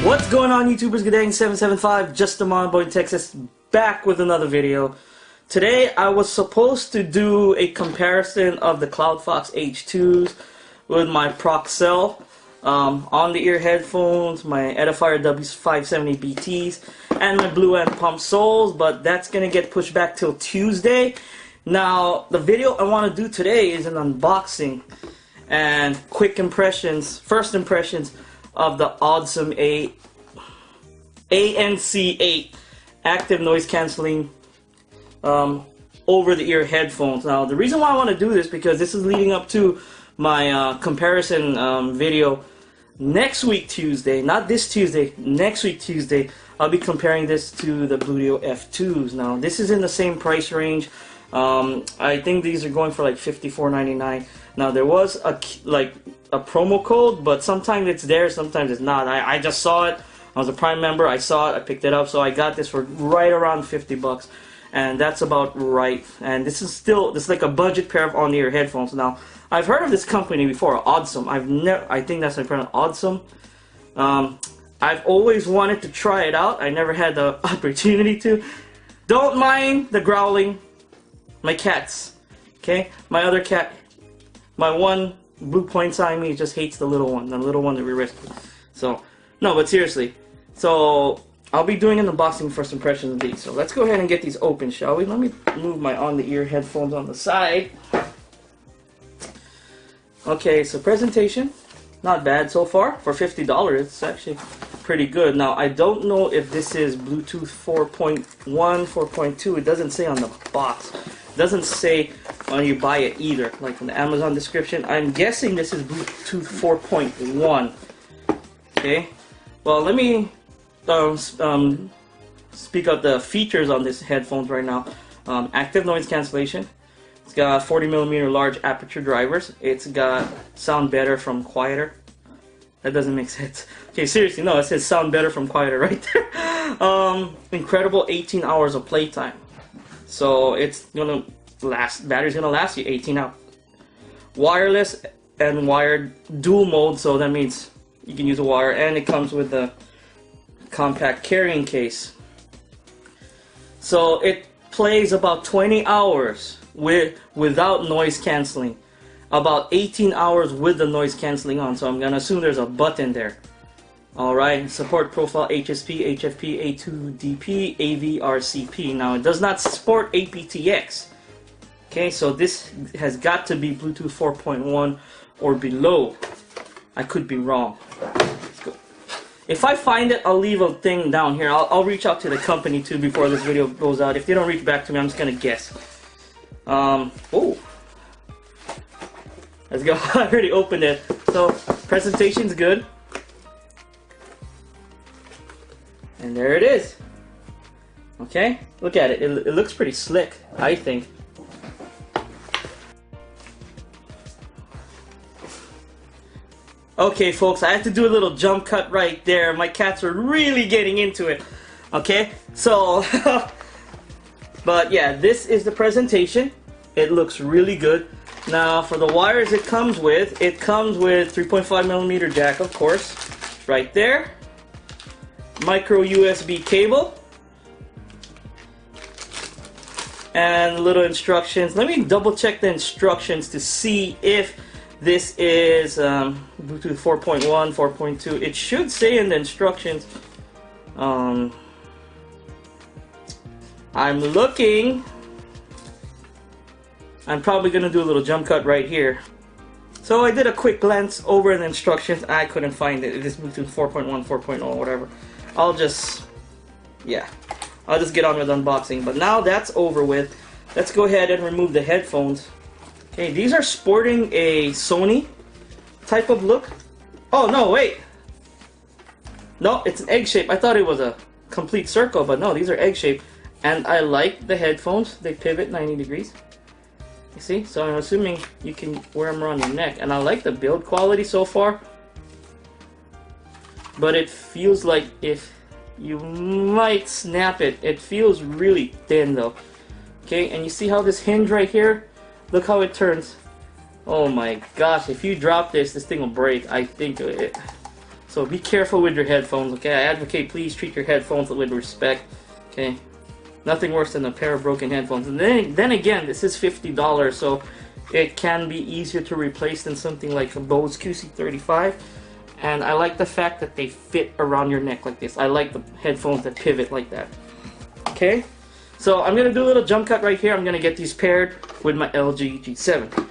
What's going on, YouTubers? Guddang775, just a mom boy in Texas, back with another video. Today I was supposed to do a comparison of the CloudFox H2s with my Proxel on-the-ear headphones, my Edifier W570 BTs, and my Blue and Pump Soles, but that's gonna get pushed back till Tuesday. Now, the video I want to do today is an unboxing and quick impressions, first impressions of the Audsom ANC8 active noise cancelling over-the-ear headphones. Now, the reason why I want to do this because this is leading up to my comparison video next week Tuesday, not this Tuesday, next week Tuesday. I'll be comparing this to the Bluedio F2s. Now, this is in the same price range. I think these are going for like $54.99. Now, there was a promo code, but sometimes it's there, sometimes it's not. I just saw it. I was a Prime member. I saw it. I picked it up, so I got this for right around 50 bucks, and that's about right. And this is like a budget pair of on-ear headphones. Now, I've heard of this company before, Audsom. I think that's how you pronounce Audsom. I've always wanted to try it out. I never had the opportunity to. Don't mind the growling. My cats, okay? My other cat, my one blue point Siamese just hates the little one that we rescued. So, no, but seriously. So, I'll be doing an unboxing first impressions of these. So, let's go ahead and get these open, shall we? Let me move my on-the-ear headphones on the side. Okay, so presentation, not bad so far. For $50, it's actually pretty good. Now, I don't know if this is Bluetooth 4.1, 4.2. It doesn't say on the box. It doesn't say when you buy it either, like in the Amazon description. I'm guessing this is Bluetooth 4.1. Okay, well, let me speak out the features on this headphones right now. Active noise cancellation. It's got 40mm large aperture drivers. It's got sound better from quieter. That doesn't make sense. Okay, seriously, no, it says sound better from quieter right there. Incredible 18 hours of playtime. So it's gonna last. Battery's gonna last you 18 hours. Wireless and wired dual mode, so that means you can use a wire, and it comes with a compact carrying case. So it plays about 20 hours without noise canceling, about 18 hours with the noise canceling on. So I'm gonna assume there's a button there. Alright, support profile HSP, HFP, A2DP, AVRCP. Now, it does not support aptX. Okay, so this has got to be Bluetooth 4.1 or below. I could be wrong. Let's go. If I find it, I'll leave a thing down here. I'll reach out to the company too before this video goes out. If they don't reach back to me, I'm just gonna guess. Oh. Let's go. I already opened it. So, presentation's good. And there it is. Okay, look at it. It looks pretty slick, I think. Okay, folks, I have to do a little jump cut right there. My cats are really getting into it. Okay, so, but yeah, this is the presentation. It looks really good. Now, for the wires it comes with 3.5mm jack, of course, right there. Micro USB cable and little instructions. Let me double check the instructions to see if this is Bluetooth 4.1, 4.2. It should say in the instructions. I'm looking. I'm probably gonna do a little jump cut right here. So I did a quick glance over the instructions. I couldn't find it. It is Bluetooth 4.1, 4.0, whatever. I'll just get on with unboxing. But now that's over with, let's go ahead and remove the headphones. Okay, these are sporting a Sony type of look. Oh, no, wait. No, it's an egg shape. I thought it was a complete circle, but no, these are egg shape. And I like the headphones. They pivot 90 degrees. You see? So I'm assuming you can wear them around your neck. And I like the build quality so far. But it feels like if you might snap it, it feels really thin though. Okay, and you see how this hinge right here, look how it turns. Oh my gosh, if you drop this, this thing will break, I think. So be careful with your headphones, okay? I advocate please treat your headphones with respect, okay? Nothing worse than a pair of broken headphones. And then again, this is $50, so it can be easier to replace than something like a Bose QC35. And I like the fact that they fit around your neck like this. I like the headphones that pivot like that. Okay? So I'm going to do a little jump cut right here. I'm going to get these paired with my LG G7.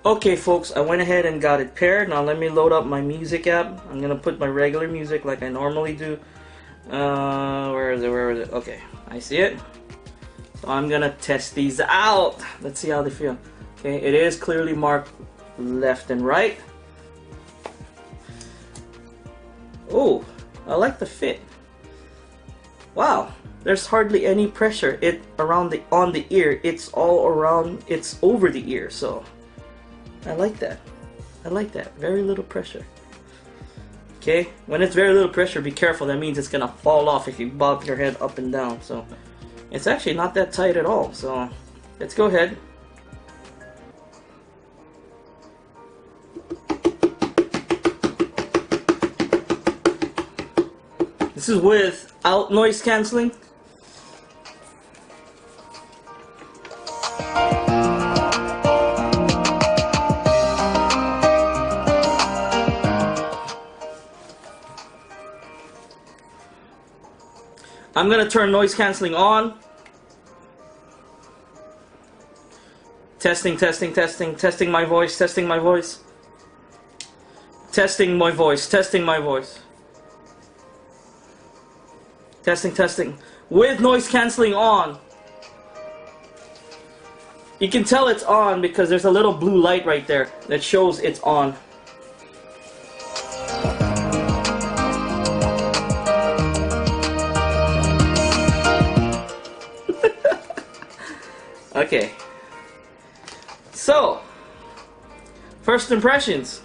Okay folks, I went ahead and got it paired. Now let me load up my music app. I'm going to put my regular music like I normally do. Where is it? Okay, I see it. So I'm going to test these out. Let's see how they feel. Okay, it is clearly marked left and right. Oh, I like the fit. Wow, there's hardly any pressure on the ear. It's all around, it's over the ear, so I like that. I like that. Very little pressure. Okay, when it's very little pressure, be careful. That means it's gonna fall off if you bob your head up and down. So it's actually not that tight at all. So let's go ahead. This is without noise cancelling. I'm gonna turn noise cancelling on. Testing my voice, testing my voice. Testing my voice, testing my voice. Testing. With noise cancelling on. You can tell it's on because there's a little blue light right there that shows it's on. Okay. So, first impressions.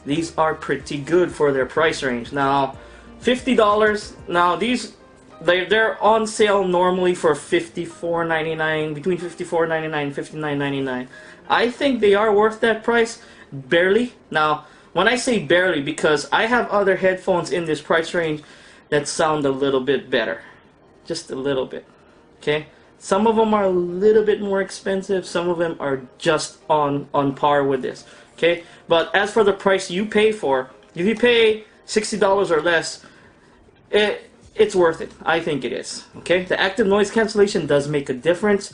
These are pretty good for their price range. Now, $50. Now they're on sale normally for $54.99, between $54.99 and $59.99. I think they are worth that price, barely. Now, when I say barely, because I have other headphones in this price range that sound a little bit better, just a little bit. Okay, some of them are a little bit more expensive. Some of them are just on par with this. Okay, but as for the price you pay for, if you pay $60 or less, it's worth it. I think it is. Okay, the active noise cancellation does make a difference.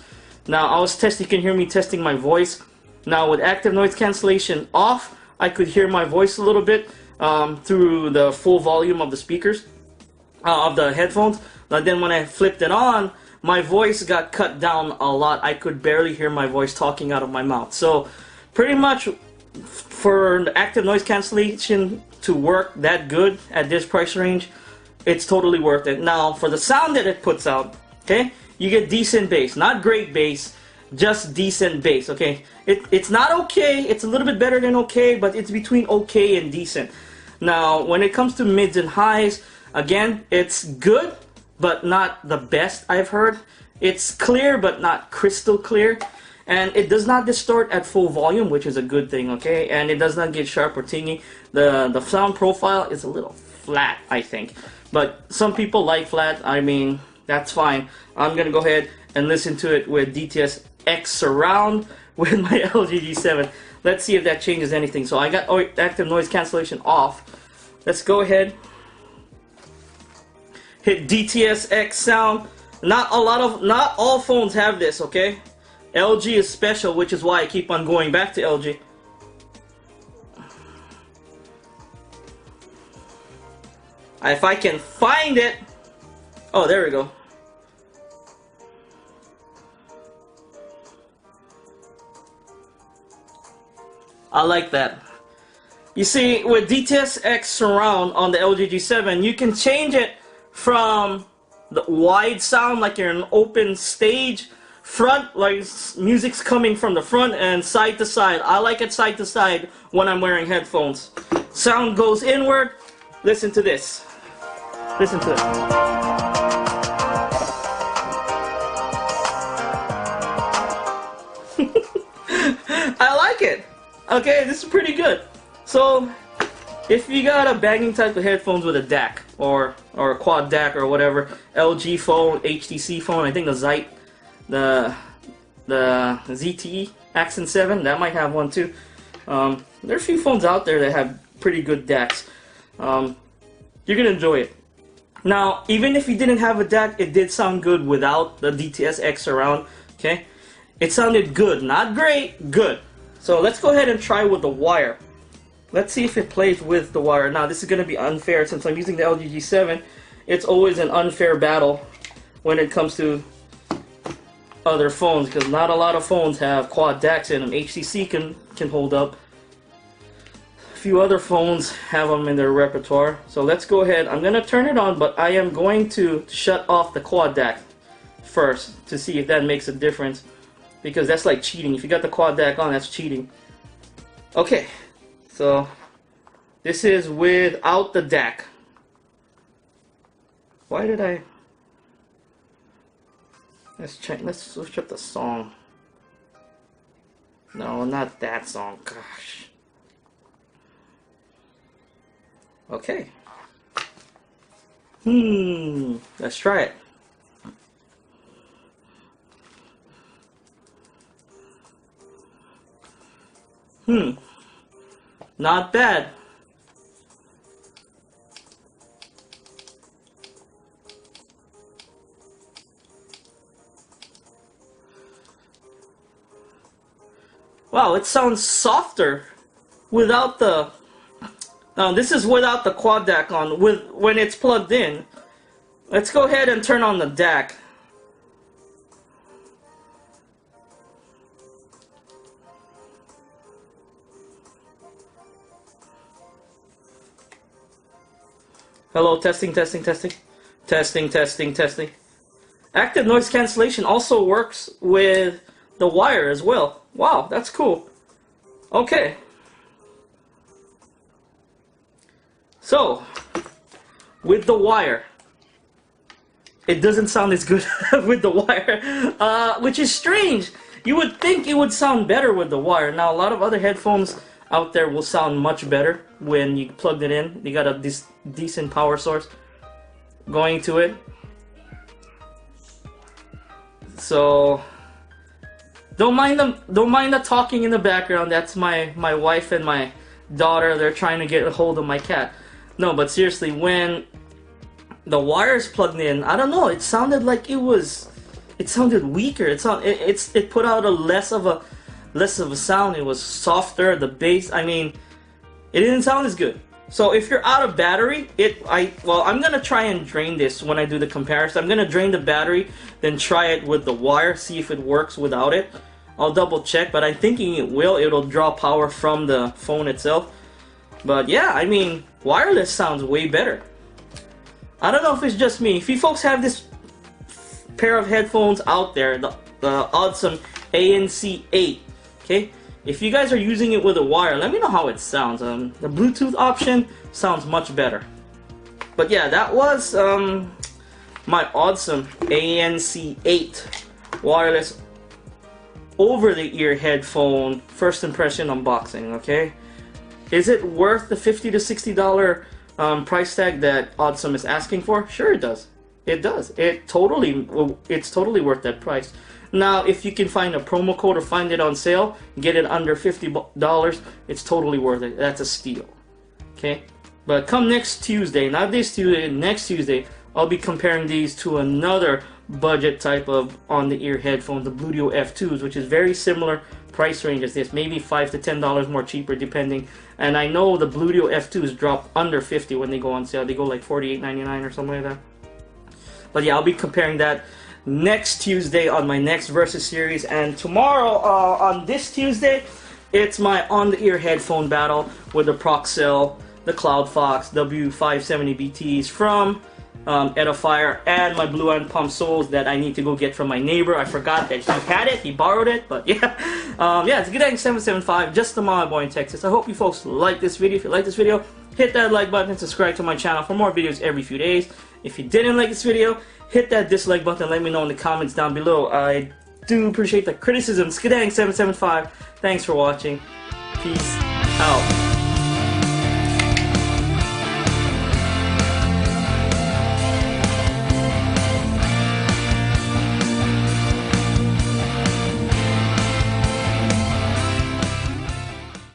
Now you can hear me testing my voice. Now with active noise cancellation off, I could hear my voice a little bit through the full volume of the speakers, of the headphones. But then when I flipped it on, my voice got cut down a lot. I could barely hear my voice talking out of my mouth. So pretty much for the active noise cancellation to work that good at this price range, it's totally worth it. Now for the sound that it puts out, okay, you get decent bass. Not great bass, just decent bass. Okay, it's not okay, it's a little bit better than okay, but it's between okay and decent. Now when it comes to mids and highs, again, it's good but not the best I've heard. It's clear but not crystal clear, and it does not distort at full volume, which is a good thing. Okay, and it does not get sharp or tingy. The sound profile is a little flat, I think, but some people like flat. I mean, that's fine. I'm gonna go ahead and listen to it with DTS X surround with my LG G7. Let's see if that changes anything. So I got active noise cancellation off. Let's go ahead, hit DTS X sound. Not all phones have this, okay? LG is special, which is why I keep on going back to LG. If I can find it. Oh, there we go. I like that. You see, with DTS X surround on the LG G7, you can change it from the wide sound, like you're in an open stage, front, like music's coming from the front, and side to side. I like it side to side when I'm wearing headphones. Sound goes inward. Listen to this. Listen to it. I like it. Okay, this is pretty good. So, if you got a banging type of headphones with a DAC or a quad DAC or whatever, LG phone, HTC phone, I think the ZTE Accent 7, that might have one too. There are a few phones out there that have pretty good DACs. You're gonna enjoy it. Now, even if you didn't have a DAC, it did sound good without the DTS-X surround. Okay, it sounded good, not great, good. So let's go ahead and try with the wire. Let's see if it plays with the wire. Now, this is going to be unfair since I'm using the LG G7. It's always an unfair battle when it comes to other phones because not a lot of phones have quad DACs in them. HTC can hold up. A few other phones have them in their repertoire. So let's go ahead. I'm going to turn it on, but I am going to shut off the quad DAC first to see if that makes a difference. Because that's like cheating. If you got the quad DAC on, that's cheating. Okay, so this is without the DAC. Why did I? Let's check. Let's switch up the song. No, not that song. Gosh. Okay. Let's try it. Not bad. Wow, it sounds softer without the... Now, this is without the quad DAC on, when it's plugged in. Let's go ahead and turn on the DAC. Hello, testing, testing, testing. Testing, testing, testing. Active noise cancellation also works with the wire as well. Wow, that's cool. Okay. So, with the wire, it doesn't sound as good with the wire, which is strange. You would think it would sound better with the wire. Now, a lot of other headphones out there will sound much better when you plugged it in. You got a decent power source going to it. So don't mind the talking in the background. That's my wife and my daughter. They're trying to get a hold of my cat. No, but seriously, when the wire's plugged in, I don't know, it sounded like it sounded weaker. It put out a less of a sound. It was softer. The bass, I mean, it didn't sound as good. So if you're out of battery, I'm gonna try and drain this when I do the comparison. I'm gonna drain the battery, then try it with the wire, see if it works without it. I'll double check, but I'm thinking it will. It'll draw power from the phone itself. But yeah, I mean, wireless sounds way better. I don't know if it's just me. If you folks have this pair of headphones out there, the Audsom ANC8, okay? If you guys are using it with a wire, let me know how it sounds. The Bluetooth option sounds much better. But yeah, that was my Audsom ANC8 wireless over-the-ear headphone first impression unboxing, okay? Is it worth the $50 to $60 price tag that Audsom is asking for? Sure it does. It does. It's totally worth that price. Now, if you can find a promo code or find it on sale, get it under $50, it's totally worth it. That's a steal. Okay? But come next Tuesday, not this Tuesday, next Tuesday, I'll be comparing these to another budget type of on-the-ear headphones, the Bluedio F2s, which is very similar price range as this, maybe $5 to $10 more cheaper depending. And I know the Bluedio F2s drop under $50 when they go on sale. They go like $48.99 or something like that. But yeah, I'll be comparing that next Tuesday on my next Versus series, and tomorrow on this Tuesday, it's my on-the-ear headphone battle with the Proxel, the Cloud Fox W570BTs from Edifier, and my Blue and Palm Soles that I need to go get from my neighbor. I forgot that he had it, he borrowed it, but yeah. Yeah, it's Guddang775, just a mile boy in Texas. I hope you folks like this video. If you like this video, hit that like button and subscribe to my channel for more videos every few days. If you didn't like this video, hit that dislike button. Let me know in the comments down below. I do appreciate the criticism. Guddang775. Thanks for watching. Peace out.